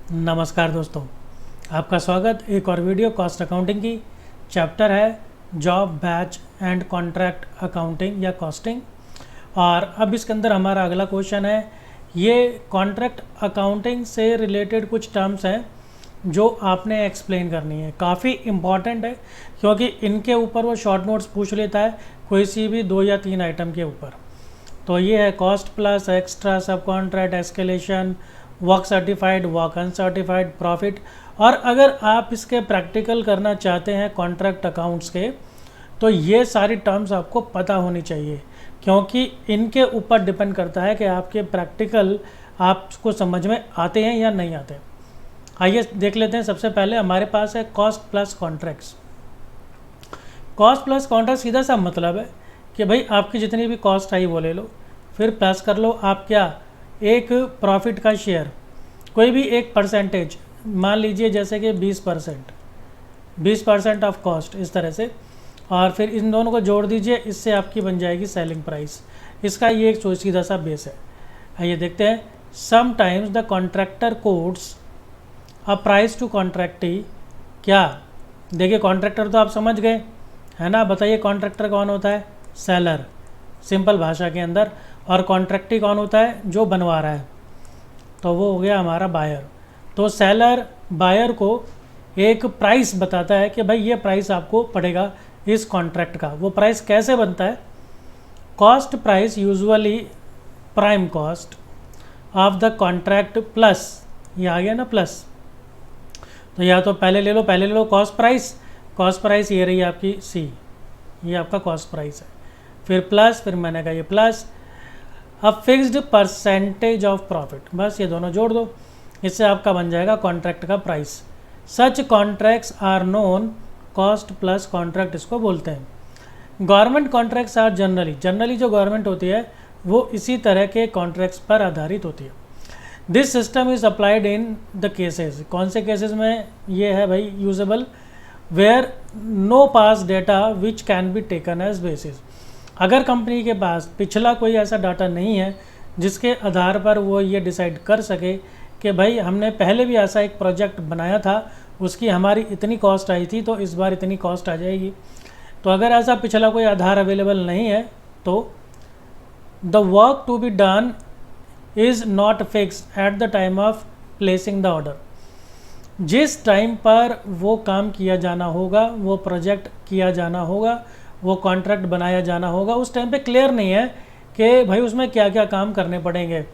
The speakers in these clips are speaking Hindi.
नमस्कार दोस्तों, आपका स्वागत एक और वीडियो कॉस्ट अकाउंटिंग की। चैप्टर है job batch and contract accounting या कॉस्टिंग। और अब इसके अंदर हमारा अगला क्वेश्चन है, ये कॉन्ट्रैक्ट अकाउंटिंग से रिलेटेड कुछ टर्म्स हैं जो आपने एक्सप्लेन करनी है। काफ़ी इम्पॉर्टेंट है क्योंकि इनके ऊपर वो शॉर्ट नोट्स पूछ लेता है कोई सी भी 2 या 3 आइटम के ऊपर। तो ये है कॉस्ट प्लस, एक्स्ट्रा, सब contract, escalation, work certified, work uncertified, profit. और अगर आप इसके प्रैक्टिकल करना चाहते हैं कॉन्ट्रैक्ट अकाउंट्स के, तो ये सारी टर्म्स आपको पता होनी चाहिए क्योंकि इनके ऊपर डिपेंड करता है कि आपके प्रैक्टिकल आपको समझ में आते हैं या नहीं आते। आइए देख लेते हैं। सबसे पहले हमारे पास है cost plus contracts. Cost plus contract सीधा सा मतलब है कि भाई आपकी जितनी भी कॉस्ट आई वो ले लो, फिर प्लस कर लो आप क्या, एक प्रॉफिट का शेयर, कोई भी एक परसेंटेज, मान लीजिए जैसे कि 20% ऑफ कॉस्ट, इस तरह से। और फिर इन दोनों को जोड़ दीजिए, इससे आपकी बन जाएगी सेलिंग प्राइस। इसका ये एक सीधा सा बेस है। आइए देखते हैं। Sometimes the contractor quotes a price to contractee. क्या देखिए, कॉन्ट्रैक्टर तो आप समझ गए है ना। बताइए कॉन्ट्रैक्टर कौन होता है? सेलर, सिंपल भाषा के अंदर। और कॉन्ट्रैक्टी कौन होता है? जो बनवा रहा है, तो वो हो गया हमारा बायर। तो सेलर बायर को एक प्राइस बताता है कि भाई ये प्राइस आपको पड़ेगा इस कॉन्ट्रैक्ट का। वो प्राइस कैसे बनता है? Cost price usually prime cost of the contract plus, ये आ गया ना प्लस। तो या तो पहले ले low cost price. Cost price ये रही आपकी सी, ये आपका कॉस्ट प्राइस है। फिर प्लस, फिर मैंने कहा ये plus a fixed percentage of profit, बस ये दोनों जोड़ दो, इससे आपका बन जाएगा कॉन्ट्रैक्ट का price. Such contracts are known cost plus contract, इसको बोलते हैं। गवर्नमेंट कॉन्ट्रैक्ट्स आर जनरली जो गवर्नमेंट होती है वो इसी तरह के कॉन्ट्रैक्ट्स पर आधारित होती है। This system is applied in the cases, कौन से केसेस में ये है भाई usable? Where no past data which can be taken as basis. अगर कंपनी के पास पिछला कोई ऐसा डाटा नहीं है जिसके आधार पर वो ये डिसाइड कर सके कि भाई हमने पहले भी ऐसा एक प्रोजेक्ट बनाया था, उसकी हमारी इतनी कॉस्ट आई थी, तो इस बार इतनी कॉस्ट आ जाएगी। तो अगर ऐसा पिछला कोई आधार अवेलेबल नहीं है तो the work to be done is not fixed at the time of placing the order. जिस टाइम पर वो काम किया जाना होगा, वो प्रोजेक्ट किया जाना होगा, वो कॉन्ट्रैक्ट बनाया जाना होगा, उस टाइम पे क्लियर नहीं है कि भाई उसमें क्या क्या काम करने पड़ेंगे।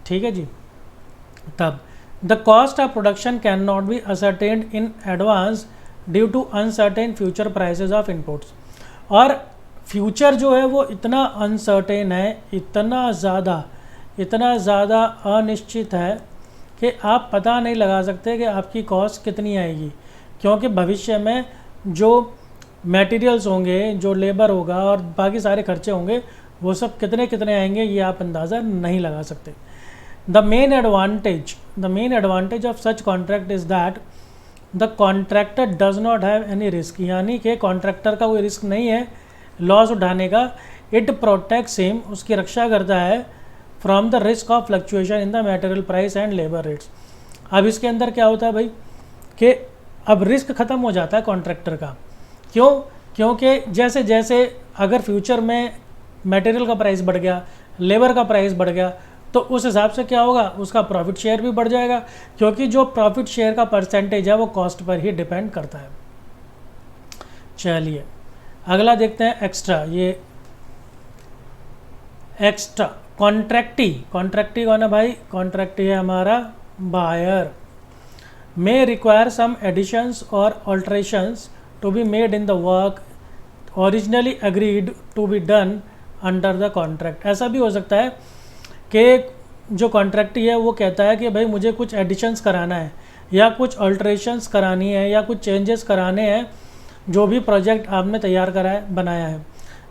ठीक है जी। तब the cost of production can not be ascertained in advance due to uncertain future prices of inputs. और फ्यूचर जो है वो इतना अनसर्टेन है, इतना ज़्यादा अनिश्चित है कि आप पता नहीं लगा सकते कि आपकी कॉस्ट कितनी आएगी, क्योंकि भविष्य में जो मटेरियल्स होंगे, जो लेबर होगा और बाकी सारे खर्चे होंगे, वो सब कितने कितने आएंगे ये आप अंदाज़ा नहीं लगा सकते। The main advantage of such contract is that the contractor does not have any risk, यानी कि कॉन्ट्रैक्टर का कोई रिस्क नहीं है लॉस उठाने का। इट प्रोटेक्ट्स हिम, उसकी रक्षा करता है from the risk of fluctuation in the material price and labour rates. अब इसके अंदर क्या होता है भाई कि अब रिस्क ख़त्म हो जाता है कॉन्ट्रैक्टर का। क्यों? क्योंकि जैसे जैसे अगर फ्यूचर में मटेरियल का प्राइस बढ़ गया, लेबर का प्राइस बढ़ गया, तो उस हिसाब से क्या होगा, उसका प्रॉफिट शेयर भी बढ़ जाएगा, क्योंकि जो प्रॉफिट शेयर का परसेंटेज है वो कॉस्ट पर ही डिपेंड करता है। चलिए अगला देखते हैं एक्स्ट्रा। ये एक्स्ट्रा कॉन्ट्रैक्टी कौन है भाई? कॉन्ट्रैक्टी है हमारा buyer. May require some additions और alterations to be made in the work originally agreed to be done under the contract। ऐसा भी हो सकता है कि जो कॉन्ट्रैक्टी है वो कहता है कि भाई मुझे कुछ एडिशंस कराना है या कुछ अल्ट्रेशंस करानी है या कुछ चेंजेस कराने हैं जो भी प्रोजेक्ट आपने तैयार करा है, बनाया है।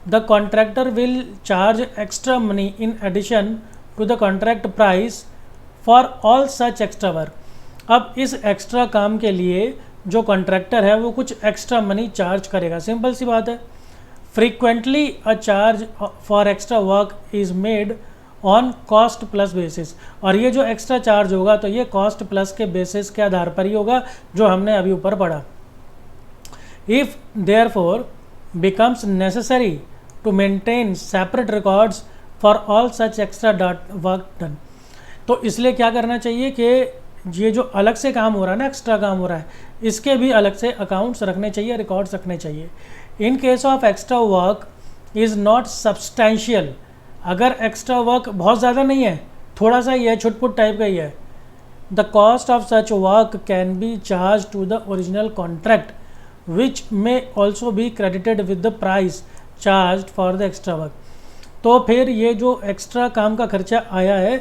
The contractor will charge extra money in addition to the contract price for all such extra work. अब इस एक्स्ट्रा काम के लिए जो कॉन्ट्रैक्टर है वो कुछ एक्स्ट्रा मनी चार्ज करेगा, सिंपल सी बात है। Frequently a charge for extra work is made on cost plus basis, और ये जो एक्स्ट्रा चार्ज होगा तो ये कॉस्ट प्लस के बेसिस के आधार पर ही होगा जो हमने अभी ऊपर पढ़ा। If therefore becomes necessary to maintain separate records for all such extra work done, तो इसलिए क्या करना चाहिए कि ये जो अलग से काम हो रहा है ना, एक्स्ट्रा काम हो रहा है, इसके भी अलग से अकाउंट्स रखने चाहिए, रिकॉर्ड्स रखने चाहिए। इन case of extra work is not substantial, अगर एक्स्ट्रा वर्क बहुत ज़्यादा नहीं है, थोड़ा सा ही है, छुटपुट टाइप का ही है, the cost of such work can be charge to the original contract which may also be credited with the price charged for the extra work। तो फिर ये जो एक्स्ट्रा काम का खर्चा आया है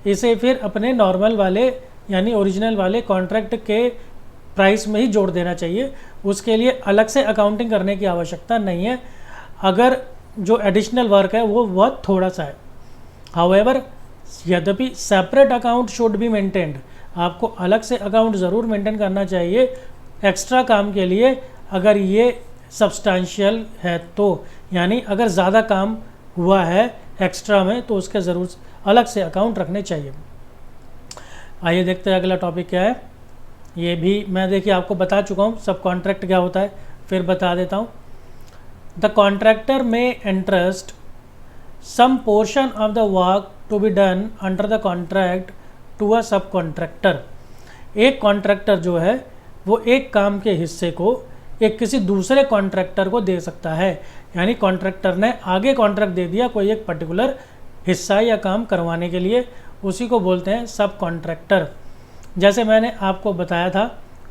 इसे फिर अपने नॉर्मल वाले यानी ओरिजिनल वाले कॉन्ट्रैक्ट के प्राइस में ही जोड़ देना चाहिए, उसके लिए अलग से अकाउंटिंग करने की आवश्यकता नहीं है अगर जो एडिशनल वर्क है वो बहुत थोड़ा सा है। हाउएवर, यद्यपि separate account should be maintained, आपको अलग से अकाउंट ज़रूर मेंटेन करना चाहिए एक्स्ट्रा काम के लिए, अगर ये सब्सटैंशियल है तो, यानी अगर ज़्यादा काम हुआ है एक्स्ट्रा में तो उसके ज़रूर अलग से अकाउंट रखने चाहिए। आइए देखते हैं अगला टॉपिक क्या है। ये भी मैं देखिए आपको बता चुका हूँ सब कॉन्ट्रैक्ट क्या होता है, फिर बता देता हूँ। The contractor may interest some portion of the work to be done under the contract to a sub contractor. एक कॉन्ट्रैक्टर जो है वो एक काम के हिस्से को एक किसी दूसरे कॉन्ट्रैक्टर को दे सकता है, यानी कॉन्ट्रैक्टर ने आगे कॉन्ट्रैक्ट दे दिया कोई एक पर्टिकुलर हिस्सा या काम करवाने के लिए, उसी को बोलते हैं सब कॉन्ट्रैक्टर। जैसे मैंने आपको बताया था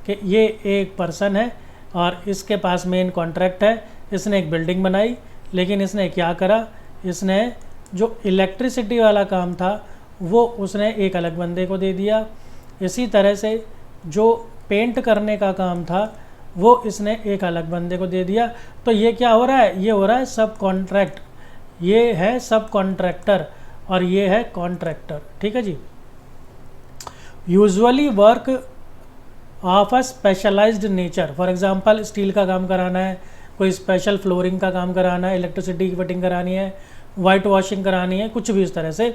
कि ये एक पर्सन है और इसके पास मेन कॉन्ट्रैक्ट है, इसने एक बिल्डिंग बनाई, लेकिन इसने क्या करा, इसने जो इलेक्ट्रिसिटी वाला काम था वो उसने एक अलग बंदे को दे दिया। इसी तरह से जो पेंट करने का काम था वो इसने एक अलग बंदे को दे दिया। तो ये क्या हो रहा है, ये हो रहा है सब कॉन्ट्रैक्ट, ये है सब कॉन्ट्रैक्टर और ये है कॉन्ट्रैक्टर। ठीक है जी। Usually work of a specialized nature, for example steel का काम कराना है, कोई स्पेशल फ्लोरिंग का काम कराना है, इलेक्ट्रिसिटी की फिटिंग करानी है, वाइट वॉशिंग करानी है, कुछ भी इस तरह से,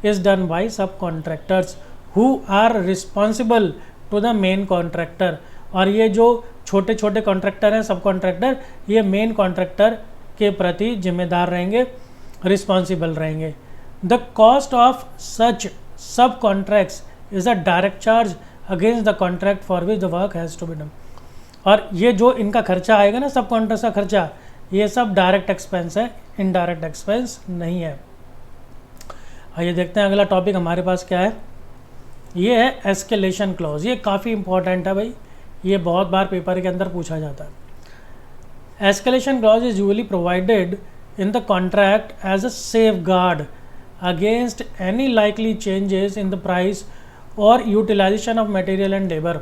is done by sub contractors who are responsible to the main contractor. और ये जो छोटे छोटे कॉन्ट्रैक्टर हैं सब कॉन्ट्रैक्टर, ये मेन कॉन्ट्रैक्टर के प्रति जिम्मेदार रहेंगे, रिस्पॉन्सिबल रहेंगे। The cost of such sub contracts is a direct charge against the contract for which the work has to be done. और ये जो इनका खर्चा आएगा ना सब कॉन्ट्रैक्ट का खर्चा, ये सब डायरेक्ट एक्सपेंस है, इनडायरेक्ट एक्सपेंस नहीं है। आइए देखते हैं अगला टॉपिक हमारे पास क्या है। ये है एस्केलेशन क्लॉज। ये काफ़ी इंपॉर्टेंट है भाई, ये बहुत बार पेपर के अंदर पूछा जाता है। Escalation clause is usually provided in the contract as a safe guard against any likely changes in the price और utilization of material and labour.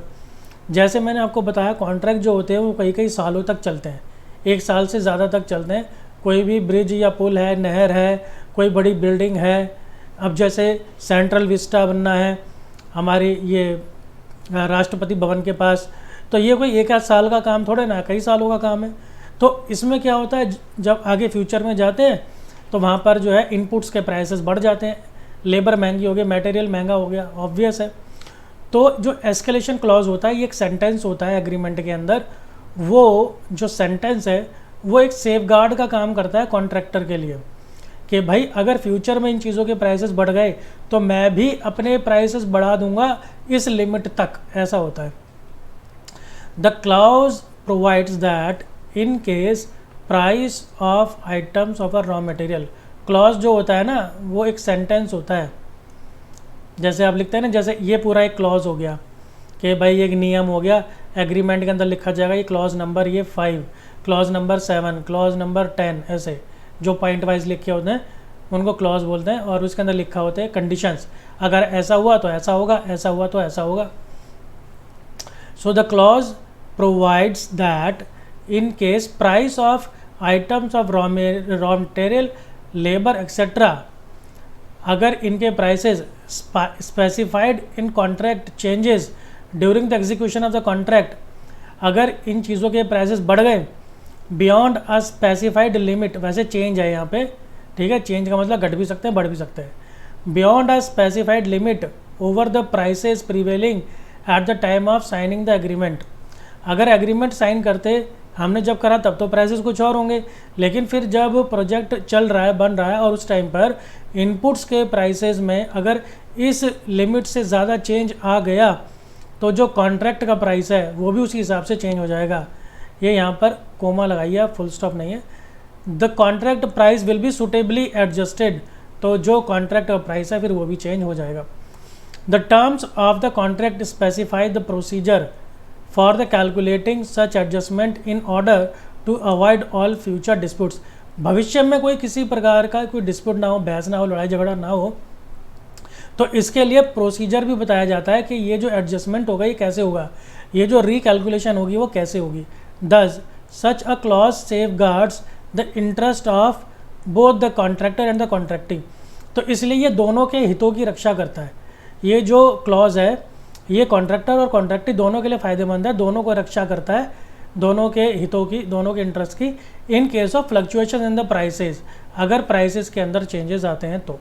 जैसे मैंने आपको बताया कॉन्ट्रैक्ट जो होते हैं वो कई कई सालों तक चलते हैं, एक साल से ज़्यादा तक चलते हैं। कोई भी ब्रिज या पुल है, नहर है, कोई बड़ी बिल्डिंग है, अब जैसे सेंट्रल विस्टा बनना है हमारी ये राष्ट्रपति भवन के पास, तो ये कोई एक आध साल का काम थोड़े ना, कई सालों का काम है। तो इसमें क्या होता है, जब आगे फ्यूचर में जाते हैं तो वहाँ पर जो है इनपुट्स के प्राइसेस बढ़ जाते हैं, लेबर महंगी हो गई, मटेरियल महंगा हो गया, ऑब्वियस है। तो जो एस्केलेशन क्लॉज होता है ये एक सेंटेंस होता है एग्रीमेंट के अंदर, वो जो सेंटेंस है वो एक सेफ गार्ड का काम करता है कॉन्ट्रैक्टर के लिए कि भाई अगर फ्यूचर में इन चीज़ों के प्राइसेस बढ़ गए तो मैं भी अपने प्राइसेस बढ़ा दूंगा इस लिमिट तक, ऐसा होता है। The clause provides that in case price of items of a raw material. Clause जो होता है ना वो एक सेंटेंस होता है, जैसे आप लिखते हैं ना, जैसे ये पूरा एक क्लॉज हो गया कि भाई एक नियम हो गया, एग्रीमेंट के अंदर लिखा जाएगा ये क्लॉज नंबर ये 5, क्लॉज नंबर 7, क्लॉज नंबर 10, ऐसे जो पॉइंट वाइज लिखे होते हैं उनको क्लॉज बोलते हैं। और उसके अंदर लिखा होता है कंडीशंस, अगर ऐसा हुआ तो ऐसा होगा, ऐसा हुआ तो ऐसा होगा। So the clause provides that in case price of items of raw material, labor etc, अगर इनके prices specified in contract changes during the execution of the contract, अगर इन चीज़ों के प्राइसेस बढ़ गए बियॉन्ड अ स्पेसिफाइड लिमिट, वैसे चेंज है यहाँ पे, ठीक है, चेंज का मतलब घट भी सकते हैं बढ़ भी सकते हैं, beyond a specified limit over the prices prevailing eight the time of signing the agreement. अगर एग्रीमेंट साइन करते हमने जब करा तब तो प्राइसेस कुछ और होंगे, लेकिन फिर जब प्रोजेक्ट चल रहा है, बन रहा है, और उस टाइम पर इनपुट्स के प्राइसेस में अगर इस लिमिट से ज़्यादा चेंज आ गया तो जो कॉन्ट्रैक्ट का प्राइस है वो भी उसी हिसाब से चेंज हो जाएगा। ये यहाँ पर कोमा लगाइए, फुल स्टॉप नहीं है। The contract price will be suitably adjusted, तो जो कॉन्ट्रैक्ट का प्राइस है फिर वो भी चेंज हो जाएगा। The terms of the contract specify the procedure for the calculating such adjustment in order to avoid all future disputes. भविष्य में कोई किसी प्रकार का कोई डिस्प्यूट ना हो, बहस ना हो, लड़ाई झगड़ा ना हो, तो इसके लिए प्रोसीजर भी बताया जाता है कि ये जो एडजस्टमेंट होगा ये कैसे होगा, ये जो रिकैलकुलेशन होगी वो कैसे होगी। Thus such a clause safe guards the interest of both the contractor and the contracting. तो इसलिए ये दोनों के हितों की रक्षा करता है। ये जो क्लॉज है ये कॉन्ट्रैक्टर और कॉन्ट्रैक्टी दोनों के लिए फ़ायदेमंद है, दोनों को रक्षा करता है, दोनों के हितों की, दोनों के इंटरेस्ट की, इन case of fluctuation in the prices, अगर प्राइसेस के अंदर चेंजेस आते हैं तो।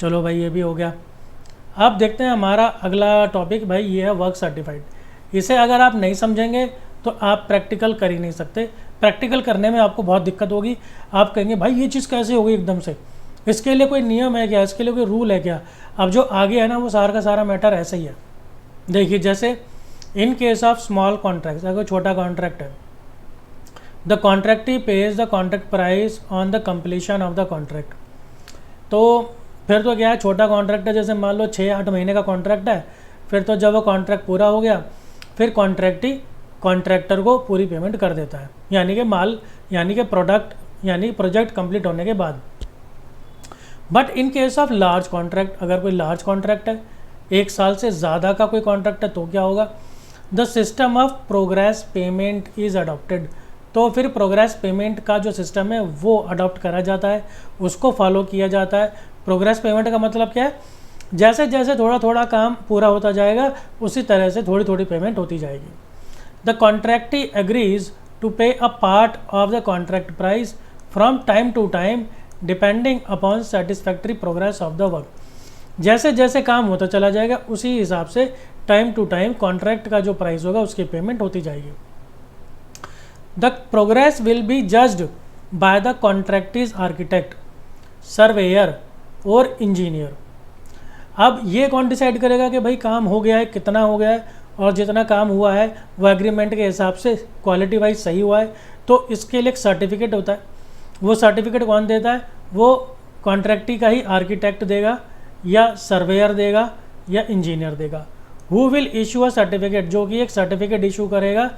चलो भाई ये भी हो गया। अब देखते हैं हमारा अगला टॉपिक भाई, ये है वर्क सर्टिफाइड। इसे अगर आप नहीं समझेंगे तो आप प्रैक्टिकल कर ही नहीं सकते। प्रैक्टिकल करने में आपको बहुत दिक्कत होगी। आप कहेंगे भाई ये चीज़ कैसे होगी एकदम से, इसके लिए कोई नियम है क्या, इसके लिए कोई रूल है क्या। अब जो आगे है ना वो सारा का सारा मैटर ऐसे ही है। देखिए जैसे in case of small contract, अगर छोटा कॉन्ट्रैक्ट है, the contractee pays the contract price on the completion of the contract. तो फिर तो क्या है, छोटा कॉन्ट्रैक्ट है, जैसे मान लो 6-8 महीने का कॉन्ट्रैक्ट है, फिर तो जब वो कॉन्ट्रैक्ट पूरा हो गया फिर कॉन्ट्रैक्टी कॉन्ट्रैक्टर को पूरी पेमेंट कर देता है, यानी कि माल, यानी कि प्रोडक्ट, यानी प्रोजेक्ट कंप्लीट होने के बाद। But in case of large contract, अगर कोई लार्ज कॉन्ट्रैक्ट है, 1 साल से ज़्यादा का कोई कॉन्ट्रैक्ट है, तो क्या होगा, the system of progress payment is adopted. तो फिर प्रोग्रेस पेमेंट का जो सिस्टम है वो अडॉप्ट करा जाता है, उसको फॉलो किया जाता है। प्रोग्रेस पेमेंट का मतलब क्या है, जैसे जैसे थोड़ा थोड़ा काम पूरा होता जाएगा उसी तरह से थोड़ी थोड़ी पेमेंट होती जाएगी। The कॉन्ट्रैक्टी agrees to pay a part of the contract price from time to time depending upon satisfactory progress of the work. जैसे जैसे काम होता चला जाएगा उसी हिसाब से टाइम टू टाइम कॉन्ट्रैक्ट का जो प्राइस होगा उसकी पेमेंट होती जाएगी। The progress will be judged by the contractee's architect, surveyor और इंजीनियर। अब ये कौन डिसाइड करेगा कि भाई काम हो गया है, कितना हो गया है, और जितना काम हुआ है वो एग्रीमेंट के हिसाब से क्वालिटी वाइज सही हुआ है, तो इसके लिए एक सर्टिफिकेट होता है। वो सर्टिफिकेट कौन देता है, वो कॉन्ट्रैक्टी का ही आर्किटेक्ट देगा या सर्वेयर देगा या इंजीनियर देगा। Who will issue a certificate, जो कि एक सर्टिफिकेट इशू करेगा,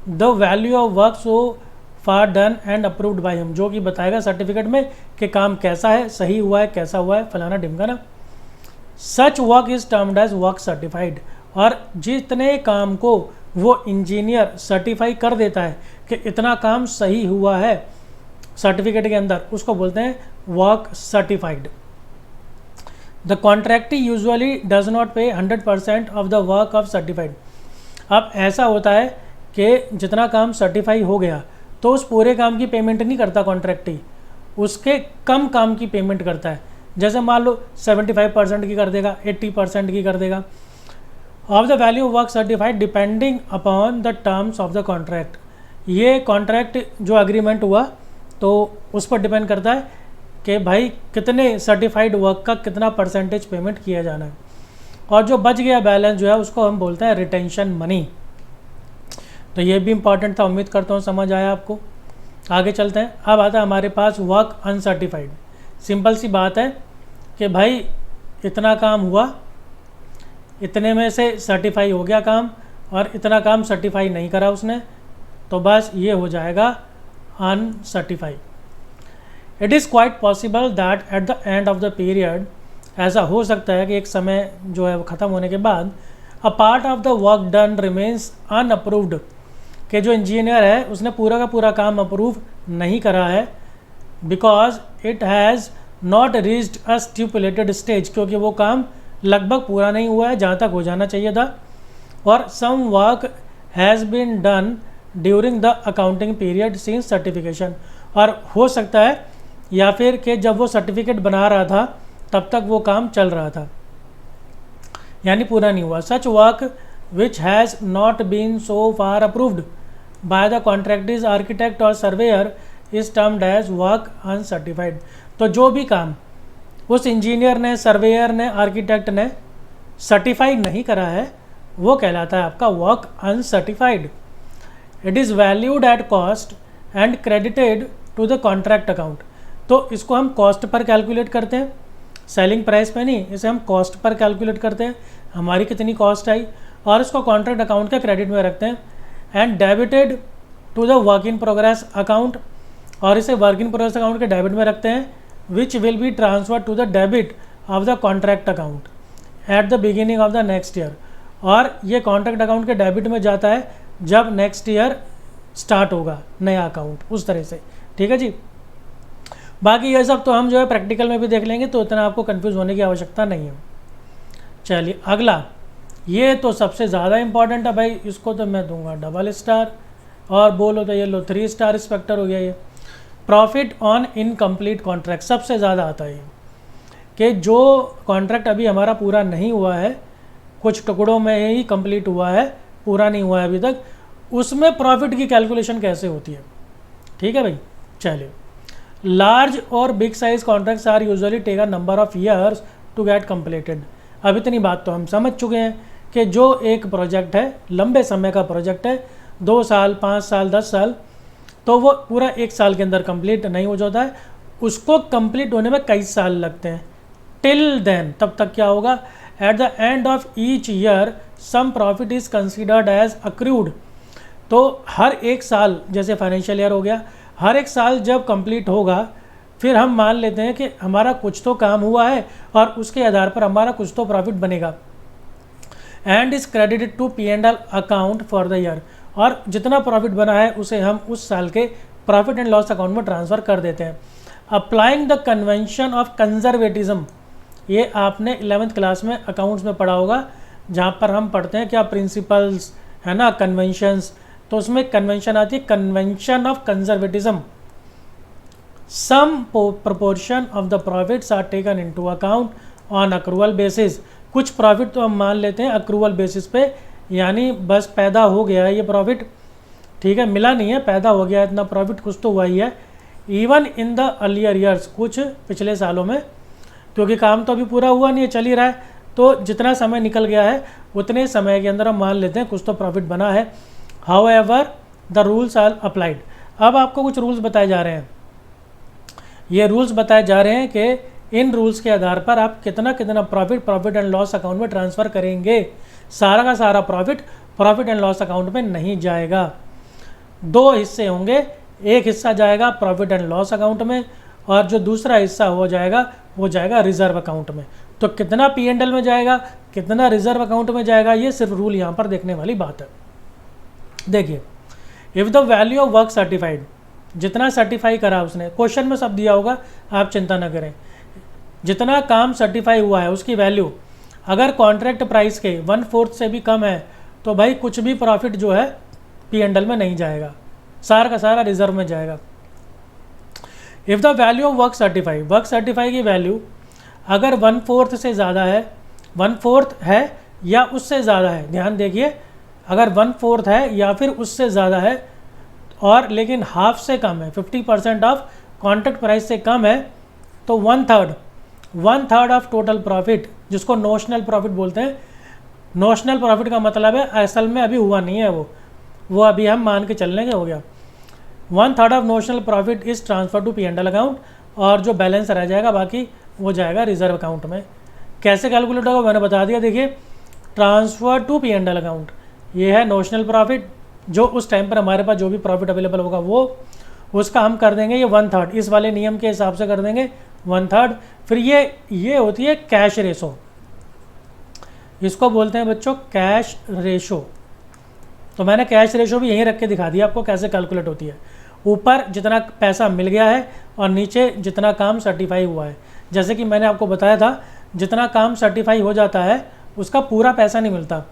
the value of work so far done and approved by him, जो कि बताएगा सर्टिफिकेट में कि काम कैसा है, सही हुआ है, कैसा हुआ है, फलाना ढिमकाना। Such work is termed as work certified, और जितने काम को वो इंजीनियर सर्टिफाई कर देता है कि इतना काम सही हुआ है सर्टिफिकेट के अंदर, उसको बोलते हैं work certified. The contractee usually does not pay 100% of the work of certified. अब ऐसा होता है कि जितना काम सर्टिफाई हो गया तो उस पूरे काम की पेमेंट नहीं करता कॉन्ट्रैक्टी, उसके कम काम की पेमेंट करता है। जैसे मान लो 75% की कर देगा, 80% की कर देगा। Of the value work certified depending upon the terms of the contract. ये कॉन्ट्रैक्ट जो एग्रीमेंट हुआ तो उस पर डिपेंड करता है कि भाई कितने सर्टिफाइड वर्क का कितना परसेंटेज पेमेंट किया जाना है, और जो बच गया बैलेंस जो है उसको हम बोलते हैं रिटेंशन मनी। तो ये भी इंपॉर्टेंट था, उम्मीद करता हूँ समझ आया आपको। आगे चलते हैं। अब आता है हमारे पास वर्क अनसर्टिफाइड। सिंपल सी बात है कि भाई इतना काम हुआ, इतने में से सर्टिफाई हो गया काम, और इतना काम सर्टिफाई नहीं करा उसने, तो बस ये हो जाएगा uncertified. It is quite possible that at the end of the period, ऐसा हो सकता है कि एक समय जो है वो ख़त्म होने के बाद अ part of the work done remains unapproved, कि जो इंजीनियर है उसने पूरा का पूरा काम अप्रूव नहीं करा है, because it has not reached a stipulated stage, क्योंकि वो काम लगभग पूरा नहीं हुआ है जहाँ तक हो जाना चाहिए था। और some work has been done during the accounting period since certification, और हो सकता है या फिर कि जब वो सर्टिफिकेट बना रहा था तब तक वो काम चल रहा था, यानी पूरा नहीं हुआ। Such work which has not been so far approved by the contractor's architect और surveyor is termed as work uncertified. तो जो भी काम उस इंजीनियर ने, सर्वेयर ने, आर्किटेक्ट ने सर्टिफाइड नहीं करा है वो कहलाता है आपका work uncertified. It is valued at cost and credited to the contract account. तो इसको हम कॉस्ट पर कैलकुलेट करते हैं, सेलिंग प्राइस पे नहीं, इसे हम कॉस्ट पर कैलकुलेट करते हैं, हमारी कितनी कॉस्ट आई, और इसको कॉन्ट्रैक्ट अकाउंट के क्रेडिट में रखते हैं। And debited to the work in progress account, और इसे वर्क इन प्रोग्रेस अकाउंट के डेबिट में रखते हैं, which will be transfer to the debit of the contract account at the beginning of the next year. और ये कॉन्ट्रैक्ट अकाउंट के डेबिट में जाता है जब नेक्स्ट ईयर स्टार्ट होगा नया अकाउंट, उस तरह से। ठीक है जी। बाकी ये सब तो हम जो है प्रैक्टिकल में भी देख लेंगे, तो इतना आपको कंफ्यूज होने की आवश्यकता नहीं है। चलिए अगला, ये तो सबसे ज़्यादा इंपॉर्टेंट है भाई, इसको तो मैं दूंगा डबल स्टार, और बोलो तो ये लो 3 स्टार इंस्पेक्टर हो गया। ये प्रॉफिट ऑन इनकम्प्लीट कॉन्ट्रैक्ट सबसे ज़्यादा आता है, कि जो कॉन्ट्रैक्ट अभी हमारा पूरा नहीं हुआ है, कुछ टुकड़ों में ही कंप्लीट हुआ है, पूरा नहीं हुआ है अभी तक, उसमें प्रॉफिट की कैलकुलेशन कैसे होती है। ठीक है भाई। चलिए, लार्ज और big size contracts are usually take a number of years to get completed. अब इतनी बात तो हम समझ चुके हैं कि जो एक प्रोजेक्ट है, लंबे समय का प्रोजेक्ट है, 2 साल, 5 साल, 10 साल, तो वो पूरा 1 साल के अंदर कंप्लीट नहीं हो जाता है, उसको कंप्लीट होने में कई साल लगते हैं। टिल देन, तब तक क्या होगा, at the end of each year some profit is considered as accrued. तो हर 1 साल, जैसे फाइनेंशियल ईयर हो गया, हर 1 साल जब कंप्लीट होगा, फिर हम मान लेते हैं कि हमारा कुछ तो काम हुआ है और उसके आधार पर हमारा कुछ तो प्रॉफिट बनेगा। And is credited to P&L account for the year, और जितना प्रॉफिट बना है उसे हम उस साल के प्रॉफिट एंड लॉस अकाउंट में ट्रांसफ़र कर देते हैं। Applying the convention of conservatism, ये आपने 11th क्लास में अकाउंट्स में पढ़ा होगा, जहाँ पर हम पढ़ते हैं क्या प्रिंसिपल्स है ना, कन्वेंशंस, तो उसमें कन्वेंशन आती है convention of conservatism. Some proportion of the profits are taken into account on accrual basis. कुछ प्रॉफिट तो हम मान लेते हैं अक्रूवल बेसिस पे, यानी बस पैदा हो गया है ये प्रॉफिट, ठीक है, मिला नहीं है, पैदा हो गया इतना प्रॉफिट, कुछ तो हुआ ही है। Even in the earlier years, कुछ पिछले सालों में, क्योंकि काम तो अभी पूरा हुआ नहीं है, चल ही रहा है, तो जितना समय निकल गया है उतने समय के अंदर हम मान लेते हैं कुछ तो प्रॉफिट बना है। However the rules are applied. अब आपको कुछ रूल्स बताए जा रहे हैं, ये रूल्स बताए जा रहे हैं कि इन रूल्स के आधार पर आप कितना कितना प्रॉफिट एंड लॉस अकाउंट में ट्रांसफ़र करेंगे। सारा का सारा प्रॉफिट एंड लॉस अकाउंट में नहीं जाएगा। 2 हिस्से होंगे, एक हिस्सा जाएगा प्रॉफिट एंड लॉस अकाउंट में, और जो दूसरा हिस्सा हो जाएगा वो जाएगा रिजर्व अकाउंट में। तो कितना P&L में जाएगा, कितना रिजर्व अकाउंट में जाएगा, ये सिर्फ रूल यहाँ पर देखने वाली बात है। देखिए, if the value of work certified, जितना सर्टिफाई करा उसने, क्वेश्चन में सब दिया होगा, आप चिंता ना करें, जितना काम सर्टिफाई हुआ है उसकी वैल्यू अगर कॉन्ट्रैक्ट प्राइस के 1/4 से भी कम है, तो भाई कुछ भी प्रॉफिट जो है P&L में नहीं जाएगा, सारा का सारा रिजर्व में जाएगा। If the value of work certify की वैल्यू अगर 1/4 से ज़्यादा है, 1/4 है या उससे ज़्यादा है, ध्यान देखिए, अगर 1/4 है या फिर उससे ज़्यादा है, और लेकिन हाफ से कम है, 50% ऑफ कॉन्ट्रैक्ट प्राइस से कम है, तो 1/3 ऑफ टोटल प्रॉफिट, जिसको नोशनल प्रॉफिट बोलते हैं। नोशनल प्रॉफिट का मतलब है असल में अभी हुआ नहीं है, वो अभी हम मान के चलने के हो गया। 1/3 of notional profit is transfer to P&L account, और जो बैलेंस रह जाएगा बाकी वो जाएगा रिजर्व अकाउंट में। कैसे कैलकुलेट होगा मैंने बता दिया। देखिए, ट्रांसफ़र टू P&L अकाउंट, ये है नोशनल प्रॉफिट, जो उस टाइम पर हमारे पास जो भी प्रॉफिट अवेलेबल होगा वो, उसका हम कर देंगे ये 1/3, इस वाले नियम के हिसाब से कर देंगे 1/3। फिर ये होती है कैश रेशो, इसको बोलते हैं बच्चों कैश रेशो। तो मैंने कैश रेशो भी यहीं रख के दिखा दिया आपको कैसे कैलकुलेट होती है। ऊपर जितना पैसा मिल गया है और नीचे जितना काम सर्टिफाई हुआ है। जैसे कि मैंने आपको बताया था, जितना काम सर्टिफाई हो जाता है उसका पूरा पैसा नहीं मिलता,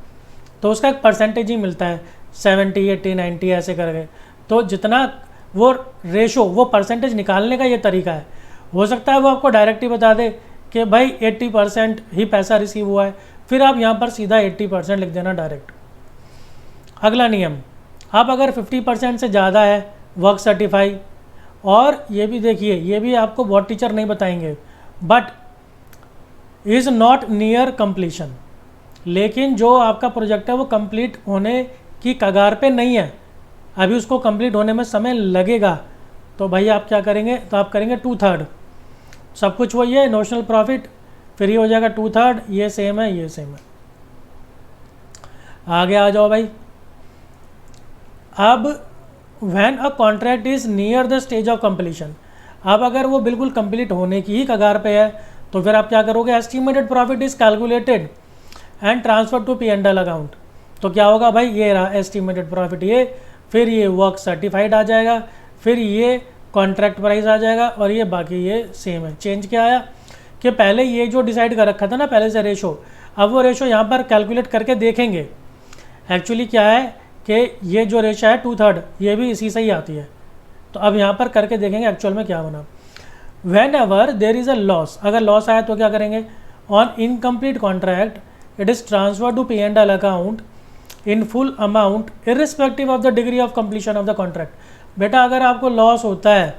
तो उसका एक परसेंटेज ही मिलता है, 70, 80, 90 ऐसे करके। तो जितना वो रेशो, वो परसेंटेज निकालने का ये तरीका है। हो सकता है वो आपको डायरेक्ट ही बता दे कि भाई 80% ही पैसा रिसीव हुआ है, फिर आप यहाँ पर सीधा 80% लिख देना डायरेक्ट। अगला नियम, आप अगर 50% से ज़्यादा है वर्क सर्टिफाई, और ये भी देखिए, ये भी आपको बहुत टीचर नहीं बताएंगे, but is not near completion, लेकिन जो आपका प्रोजेक्ट है वो कंप्लीट होने की कगार पे नहीं है, अभी उसको कंप्लीट होने में समय लगेगा, तो भाई आप क्या करेंगे, तो आप करेंगे 2/3, सब कुछ वही है, नोशनल प्रॉफिट, फिर ये हो जाएगा 2/3, ये सेम है, ये सेम है। आगे आ जाओ भाई। अब when a contract is near the stage of completion, अब अगर वो बिल्कुल कंप्लीट होने की ही कगार पे है, तो फिर आप क्या करोगे, estimated profit is calculated and transfer to P&L account. तो क्या होगा भाई, ये रहा एस्टिमेटेड प्रॉफिट, ये फिर ये वर्क सर्टिफाइड आ जाएगा, फिर ये कॉन्ट्रैक्ट प्राइस आ जाएगा, और ये बाकी ये सेम है। चेंज क्या आया कि पहले ये जो डिसाइड कर रखा था ना पहले से रेशो, अब वो रेशो यहाँ पर कैलकुलेट करके देखेंगे एक्चुअली क्या है कि ये जो रेशो है 2/3 ये भी इसी से ही आती है, तो अब यहाँ पर करके देखेंगे एक्चुअल में क्या बना। Whenever there is a loss, अगर लॉस आया तो क्या करेंगे, on incomplete contract it is transfer to P&L account in full amount irrespective of the degree of completion of the contract. बेटा अगर आपको लॉस होता है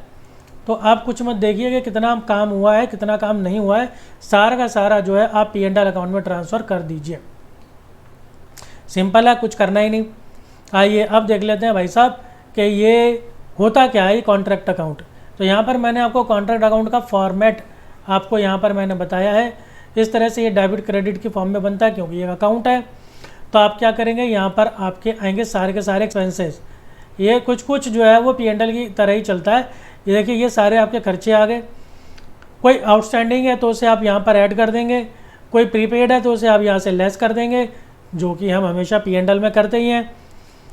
तो आप कुछ मत देखिए कि कितना काम हुआ है कितना काम नहीं हुआ है, सारा का सारा जो है आप P&L अकाउंट में ट्रांसफ़र कर दीजिए, सिंपल है, कुछ करना ही नहीं। आइए अब देख लेते हैं भाई साहब कि ये होता क्या है, ये कॉन्ट्रैक्ट अकाउंट। तो यहाँ पर मैंने आपको कॉन्ट्रैक्ट अकाउंट का फॉर्मेट आपको यहाँ पर मैंने बताया है, इस तरह से ये डेबिट क्रेडिट की फॉर्म में बनता है क्योंकि ये अकाउंट है। तो आप क्या करेंगे, यहाँ पर आपके आएंगे सारे के सारे एक्सपेंसेस, ये कुछ कुछ जो है वो P&L की तरह ही चलता है। ये देखिए ये सारे आपके खर्चे आ गए, कोई आउटस्टैंडिंग है तो उसे आप यहाँ पर ऐड कर देंगे, कोई प्रीपेड है तो उसे आप यहाँ से लेस कर देंगे, जो कि हम हमेशा P&L में करते ही हैं।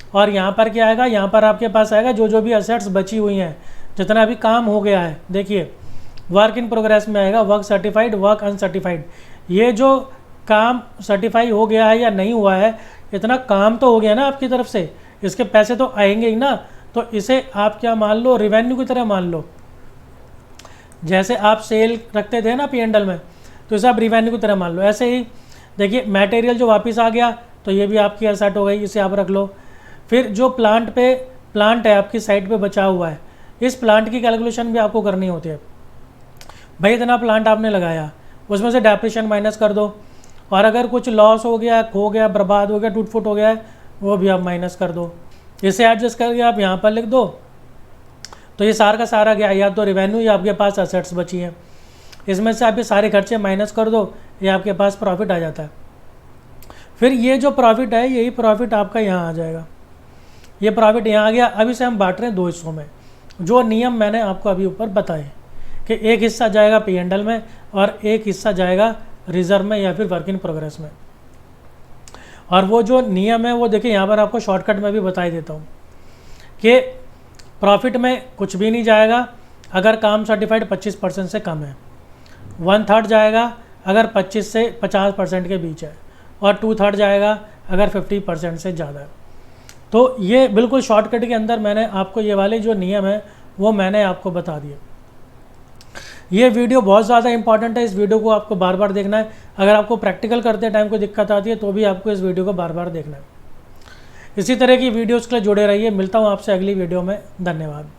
और यहाँ पर क्या आएगा, यहाँ पर आपके पास आएगा जो जो भी असेट्स बची हुई हैं, जितना भी काम हो गया है। देखिए वर्क इन प्रोग्रेस में आएगा वर्क सर्टिफाइड, वर्क अनसर्टिफाइड, ये जो काम सर्टिफाई हो गया है या नहीं हुआ है, इतना काम तो हो गया ना आपकी तरफ से, इसके पैसे तो आएंगे ही ना, तो इसे आप क्या मान लो, रिवेन्यू की तरह मान लो। जैसे आप सेल रखते थे ना P&L में, तो इसे आप रिवेन्यू की तरह मान लो। ऐसे ही देखिए मटेरियल जो वापस आ गया तो ये भी आपकी एसेट हो गई, इसे आप रख लो। फिर जो प्लांट है आपकी साइट पे बचा हुआ है, इस प्लांट की कैलकुलेशन भी आपको करनी होती है। भाई इतना प्लांट आपने लगाया, उसमें से डेप्रिसिएशन माइनस कर दो, और अगर कुछ लॉस हो गया, खो गया, बर्बाद हो गया, टूट फूट हो गया है, वो भी आप माइनस कर दो। इसे एडजस्ट करके आप यहाँ पर लिख दो, तो ये सारा का सारा गया, या तो रेवेन्यू या आपके पास असेट्स बची हैं, इसमें से आप ये सारे खर्चे माइनस कर दो, ये आपके पास प्रॉफिट आ जाता है। फिर ये जो प्रॉफिट है यही प्रॉफिट आपका यहाँ आ जाएगा, ये प्रॉफिट यहाँ आ गया। अब इसे हम बांट रहे हैं 2 हिस्सों में, जो नियम मैंने आपको अभी ऊपर बताए कि एक हिस्सा जाएगा P&L में और एक हिस्सा जाएगा रिजर्व में या फिर वर्क इन प्रोग्रेस में। और वो जो नियम है वो देखिए यहाँ पर आपको शॉर्टकट में भी बता देता हूँ कि प्रॉफिट में कुछ भी नहीं जाएगा अगर काम सर्टिफाइड 25% से कम है, 1/3 जाएगा अगर 25 से 50% के बीच है, और 2/3 जाएगा अगर 50% से ज़्यादा है। तो ये बिल्कुल शॉर्टकट के अंदर मैंने आपको ये वाले जो नियम है वो मैंने आपको बता दिए। ये वीडियो बहुत ज़्यादा इंपॉर्टेंट है, इस वीडियो को आपको बार बार देखना है। अगर आपको प्रैक्टिकल करते टाइम कोई दिक्कत आती है तो भी आपको इस वीडियो को बार बार देखना है। इसी तरह की वीडियोज़ के लिए जुड़े रहिए, मिलता हूँ आपसे अगली वीडियो में, धन्यवाद।